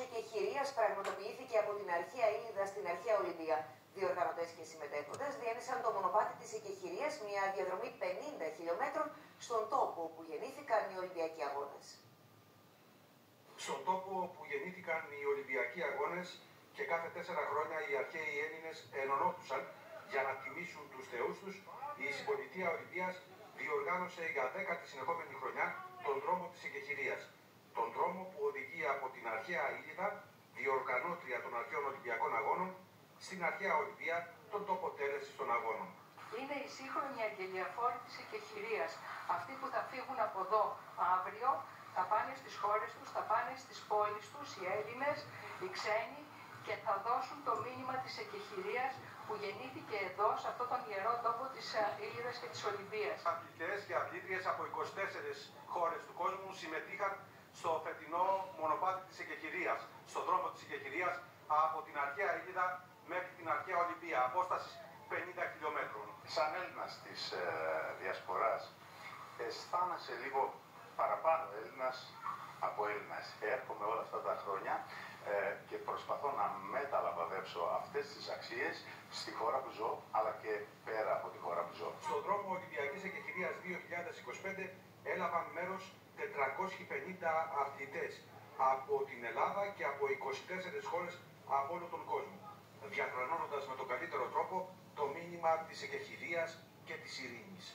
εκεχηρίας πραγματοποιήθηκε από την αρχαία Ήλιδα στην αρχαία Ολυμπία. Διοργανωτές και συμμετέχοντες διένυσαν το μονοπάτι της εκεχηρίας, μια διαδρομή 50 χιλιόμετρων, στον τόπο όπου γεννήθηκαν οι Ολυμπιακοί Αγώνες. Στον τόπο που γεννήθηκαν οι Ολυμπιακοί Αγώνες και κάθε 4 χρόνια οι αρχαίοι Έλληνες ενωνόντουσαν για να τιμήσουν τους θεούς τους, η Συμπολιτεία Ολυμπίας διοργάνωσε για 10η συνεχόμενη χρονιά τον δρόμο της εκεχηρίας. Τον δρόμο που οδηγεί από την αρχαία Ήλιδα, διοργανώτρια των αρχαίων Ολυμπιακών Αγώνων, στην αρχαία Ολυμπία, τον τόπο τέλεσης των αγώνων. Είναι η σύγχρονη αγγελιαφόρη της εκεχηρίας. Αυτοί που θα φύγουν από εδώ αύριο θα πάνε στις χώρες τους, θα πάνε στις πόλεις τους, οι Έλληνες, οι ξένοι, και θα δώσουν το μήνυμα της εκεχηρίας που γεννήθηκε εδώ, σε αυτόν τον ιερό τόπο της Ήλιδας και της Ολυμπίας. Αθλητές και αθλήτριες από 24 χώρες του κόσμου συμμετείχαν στο φετινό μονοπάτι της εκεχηρίας, στον δρόμο της εκεχηρίας από την αρχαία Ήλιδα μέχρι την αρχαία Ολυμπία, απόστασης 50 χιλιόμετρων. Σαν Έλληνας της διασποράς, αισθάνεσαι λίγο παραπάνω Έλληνας από Έλληνας. Έρχομαι όλα αυτά τα χρόνια και προσπαθώ να μεταλαμπαδεύσω αυτές τις αξίες στη χώρα που ζω, αλλά και πέρα από τη χώρα που ζω. Στον δρόμο Ολυμπιακής Εκεχηρίας 2025 έλαβαν μέρος 450 αθλητές από την Ελλάδα και από 24 χώρες από όλο τον κόσμο, διατρανώνοντας με τον καλύτερο τρόπο το μήνυμα της εκεχηρίας και της ειρήνης.